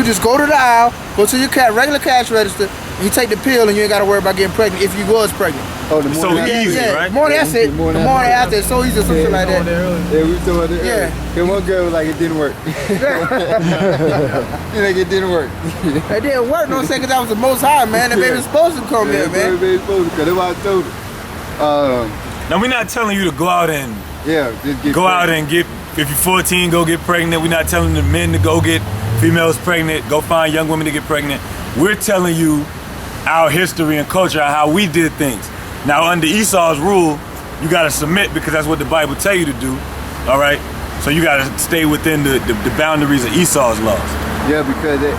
just go to the aisle, go to your regular cash register, and you take the pill, and you ain't got to worry about getting pregnant if you was pregnant. Oh, the morning. So easy, right? Morning, that's it. The morning after, it's so easy or something like that. Yeah, we doing it. Yeah. And one girl was like, it didn't work. Like, it didn't work. It didn't work, no saying, because that was the Most High, man. The baby was supposed to come here, man. The baby supposed to come. That's what I told her. Now, we're not telling you to go out and just get out and get, if you're 14, go get pregnant. We're not telling the men to go get females pregnant, go find young women to get pregnant. We're telling you our history and culture, how we did things. Now, under Esau's rule, you got to submit because that's what the Bible tell you to do, all right? So you got to stay within the boundaries of Esau's laws. Yeah, because the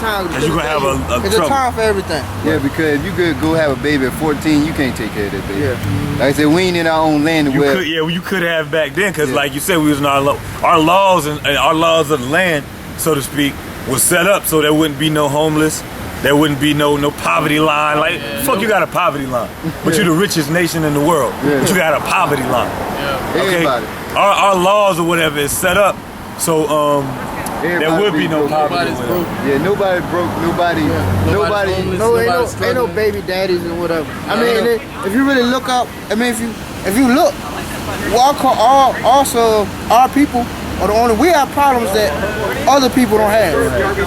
time. Because you're going to have a It's a time for everything. Yeah, because if you could go have a baby at 14, you can't take care of that baby. Yeah. Like I said, we ain't in our own land. You could have back then, because like you said, we was in our laws and our laws of the land, so to speak, was set up so there wouldn't be no homeless. There wouldn't be no poverty line. Like, fuck, you got a poverty line. But you're the richest nation in the world. But you got a poverty line. Okay? Our laws or whatever is set up so there would be no poverty. Yeah, nobody broke, nobody. Ain't no baby daddies and whatever. I mean, if you really look up, I mean, if you look, also our people are the only, we have problems that other people don't have.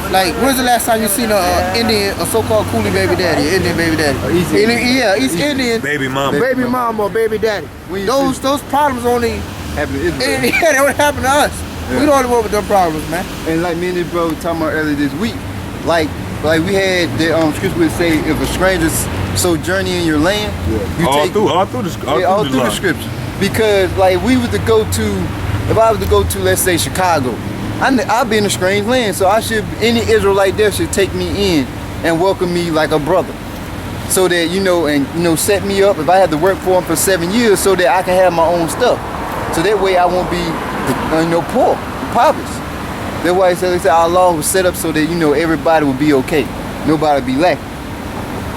Like, when's the last time you seen a Indian, a so-called coolie baby daddy, Indian baby daddy? East Indian baby mama, or baby daddy. Those problems only happen to Israel. They only happen to us. We don't want with them problems, man. And like me and this bro were talking about earlier this week, like we had the scripture would say, if a stranger's sojourning in your land, you all take through the scripture. Because like we was to go to. If I was to go to, let's say, Chicago, I'll be in a strange land, so any Israelite there should take me in and welcome me like a brother. So that, set me up if I had to work for him for 7 years so that I can have my own stuff. So that way I won't be, poor, poverty. That's why they said our law was set up so that, everybody would be okay. Nobody would be lacking.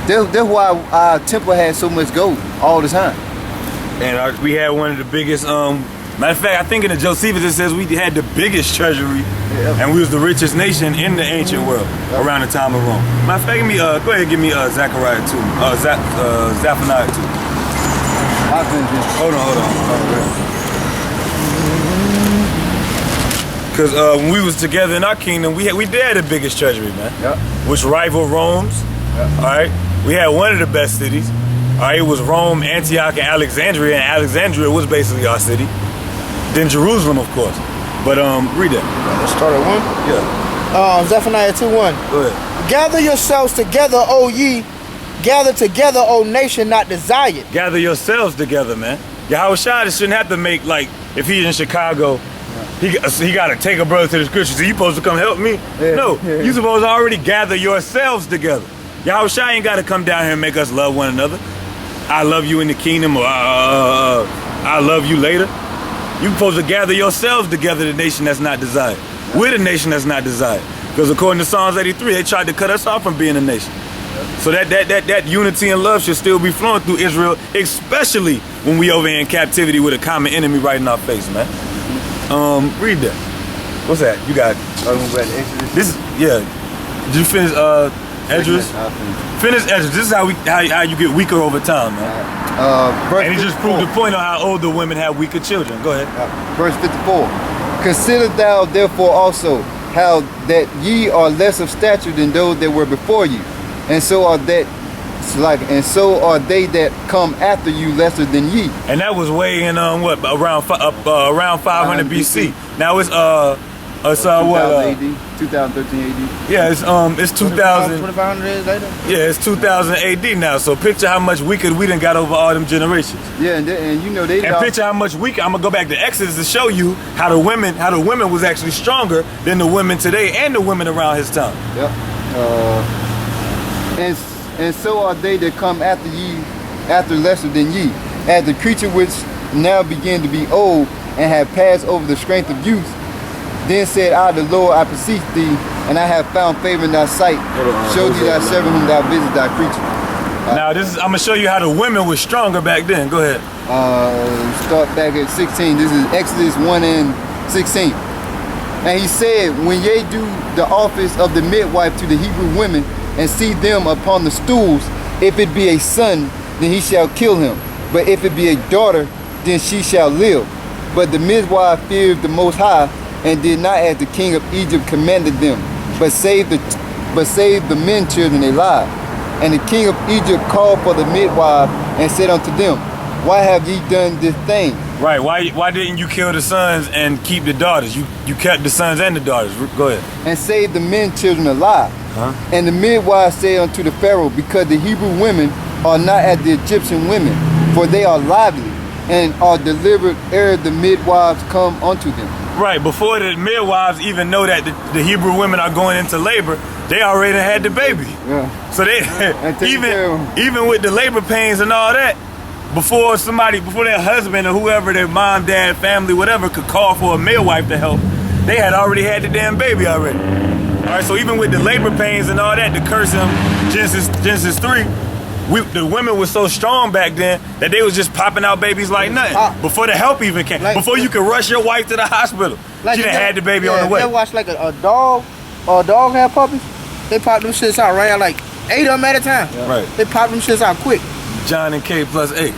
That's why our temple had so much gold all the time. And we had one of the biggest, matter of fact, I think in the Josephus it says we had the biggest treasury, and we was the richest nation in the ancient world around the time of Rome. Matter of fact, go ahead and give me Zechariah 2, Zephaniah 2. Hold on. Because when we was together in our kingdom, we did have the biggest treasury, man, which rivaled Rome's. All right, we had one of the best cities. All right, it was Rome, Antioch, and Alexandria was basically our city. Then Jerusalem, of course. But read that. Let's start at 1. Yeah. Zephaniah 2:1. Go ahead. Gather yourselves together, O ye. Gather together, O nation not desired. Gather yourselves together, man. Yahweh Shai shouldn't have to make, like, if he's in Chicago, he got to take a brother to the scriptures. So you supposed to come help me? No, you supposed to already gather yourselves together. Yahweh Shai ain't got to come down here and make us love one another. I love you in the kingdom, or I love you later. You supposed to gather yourselves together, the nation that's not desired. We're the nation that's not desired. Because according to Psalms 83, they tried to cut us off from being a nation. So that unity and love should still be flowing through Israel, especially when we over here in captivity with a common enemy right in our face, man. Read that. What's that? You got this. Did you finish Esdras? Finish Esdras. This is how you get weaker over time, man. And he just proved the point on how older women have weaker children. Go ahead. Verse 54. Consider thou therefore also how that ye are less of stature than those that were before you, and so are they that come after you lesser than ye. And that was way in around 500 BC. Now it's 2013 AD. Yeah, it's 2000. 2500 years later. Yeah, it's 2000 AD now. So picture how much weaker we done got over all them generations. Yeah, and picture how much weaker. I'm gonna go back to Exodus to show you how the women was actually stronger than the women today and the women around his time. Yep. And so are they that come after ye, after lesser than ye, as the creature which now begin to be old and have passed over the strength of youth. Then said I, the Lord, I beseech thee, and I have found favor in thy sight. Show thee thy servant whom thou visit thy creature. Now I'm gonna show you how the women were stronger back then. Go ahead. Start back at 16. This is Exodus 1 and 16. And he said, when ye do the office of the midwife to the Hebrew women, and see them upon the stools, if it be a son, then he shall kill him. But if it be a daughter, then she shall live. But the midwife feared the Most High, and did not as the king of Egypt commanded them, but saved the men children alive. And the king of Egypt called for the midwife, and said unto them, why have ye done this thing? Right, why didn't you kill the sons and keep the daughters? You kept the sons and the daughters. Go ahead. And saved the men children alive. And the midwife said unto the Pharaoh, because the Hebrew women are not as the Egyptian women, for they are lively, and are delivered ere the midwives come unto them. Right, before the midwives even know that the Hebrew women are going into labor, they already had the baby. Yeah. So they even with the labor pains and all that, before their husband or whoever, their mom, dad, family, whatever, could call for a midwife to help, they had already had the damn baby already. All right, so even with the labor pains and all that, to curse him, Genesis 3, the women were so strong back then that they was just popping out babies like nothing. Before the help even came. Before you could rush your wife to the hospital. She done had the baby on the way. They watch like a dog, or a dog had puppies, they pop them shits out right, like 8 of them at a time. Yeah. Right. They pop them shits out quick. John and K plus 8.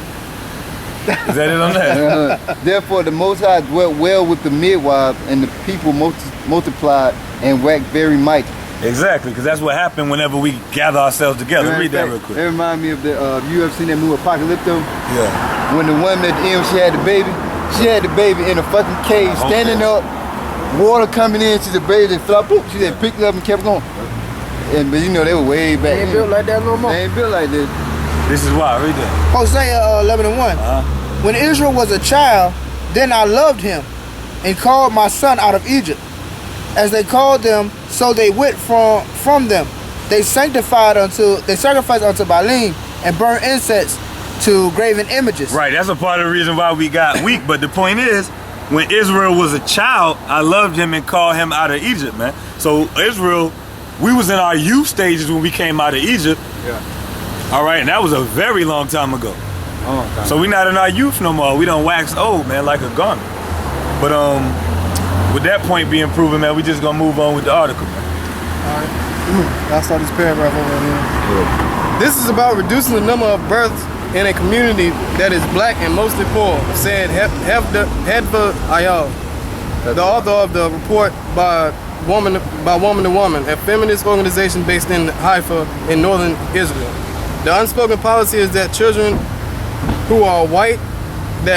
Is that it on that? Therefore the Most High dwelt well with the midwives, and the people multiplied and waxed very mighty. Exactly, because that's what happened whenever we gather ourselves together. Read that real quick. It reminds me of the, you ever seen that movie Apocalypto? Yeah. When the woman at the end, she had the baby in a fucking cage, standing up, water coming in, she's a baby, they flop, boop, she just picked it up and kept going. But you know, they were way back. They ain't built like that no more. They ain't built like this. This is why, read that. Hosea 11:1. When Israel was a child, then I loved him, and called my son out of Egypt. As they called them, so they went from them. They sacrificed unto Baalim, and burned incense to graven images. Right, that's a part of the reason why we got weak. But the point is, when Israel was a child, I loved him and called him out of Egypt, man. So Israel, we was in our youth stages when we came out of Egypt. Yeah. All right, and that was a very long time ago. So we not in our youth no more. We done wax old, man, like a garment. But with that point being proven, man, we just gonna move on with the article, man. All right. I'll start this paragraph over here. Yeah. This is about reducing the number of births in a community that is black and mostly poor, said Hedva Ayal, the author of the report by Woman to Woman, a feminist organization based in Haifa in northern Israel. The unspoken policy is that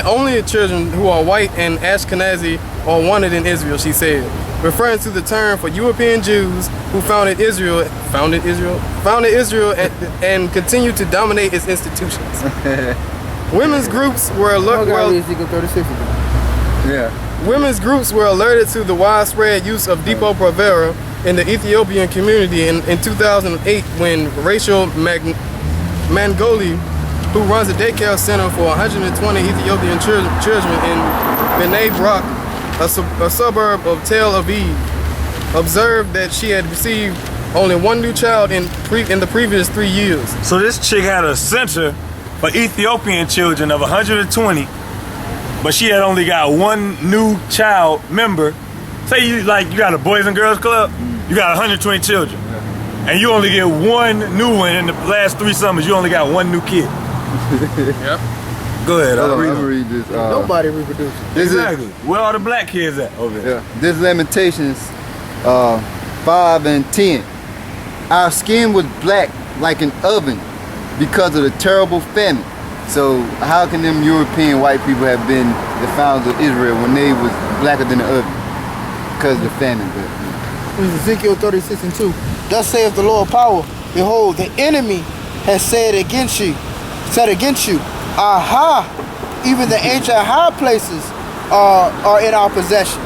only children who are white and Ashkenazi are wanted in Israel, she said, referring to the term for European Jews who founded Israel and continue to dominate its institutions. Women's groups were Women's groups were alerted to the widespread use of Depo-Provera in the Ethiopian community in 2008 when Rachel Mangoli, who runs a daycare center for 120 Ethiopian children in Bnei Brak, a suburb of Tel Aviv, observed that she had received only one new child in the previous 3 years. So this chick had a center for Ethiopian children of 120, but she had only got one new child member. Say you got a Boys and Girls Club, you got 120 children, and you only get one new one in the last 3 summers. You only got one new kid. Yep. Go ahead, I'll read this. Nobody reproduces. Exactly. Where are the black kids at over there? Yeah. This Lamentations 5 and 10. Our skin was black like an oven because of the terrible famine. So how can them European white people have been the founders of Israel when they was blacker than the oven? Because of the famine. This is Ezekiel 36:2. Thus saith the Lord of power, behold, the enemy has said against you, aha, even the ancient high places are in our possession.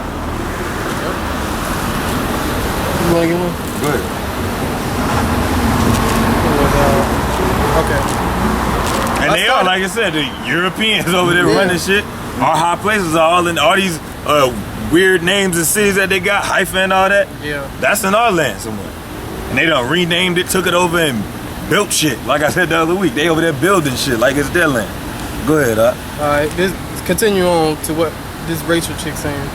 You want to get one? Go ahead. Okay. And they are, like I said, the Europeans over there running shit. Our high places are all in all these weird names and cities that they got, Haifa and all that. Yeah. That's in our land somewhere. And they done renamed it, took it over and built shit. Like I said the other week, they over there building shit like it's their land. Go ahead, Alright, continue on to what this Rachel chick saying.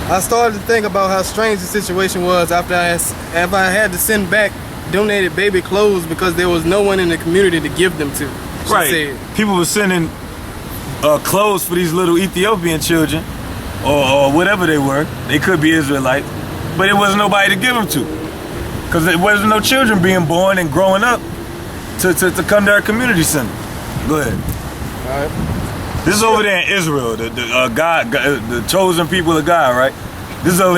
I started to think about how strange the situation was after I had to send back donated baby clothes because there was no one in the community to give them to. She Right. said. People were sending clothes for these little Ethiopian children, or whatever they were. They could be Israelites, but it wasn't nobody to give them to, because there wasn't no children being born and growing up to come to our community center. Go ahead. All right. This is over there in Israel, the chosen people of God, right? This is over there.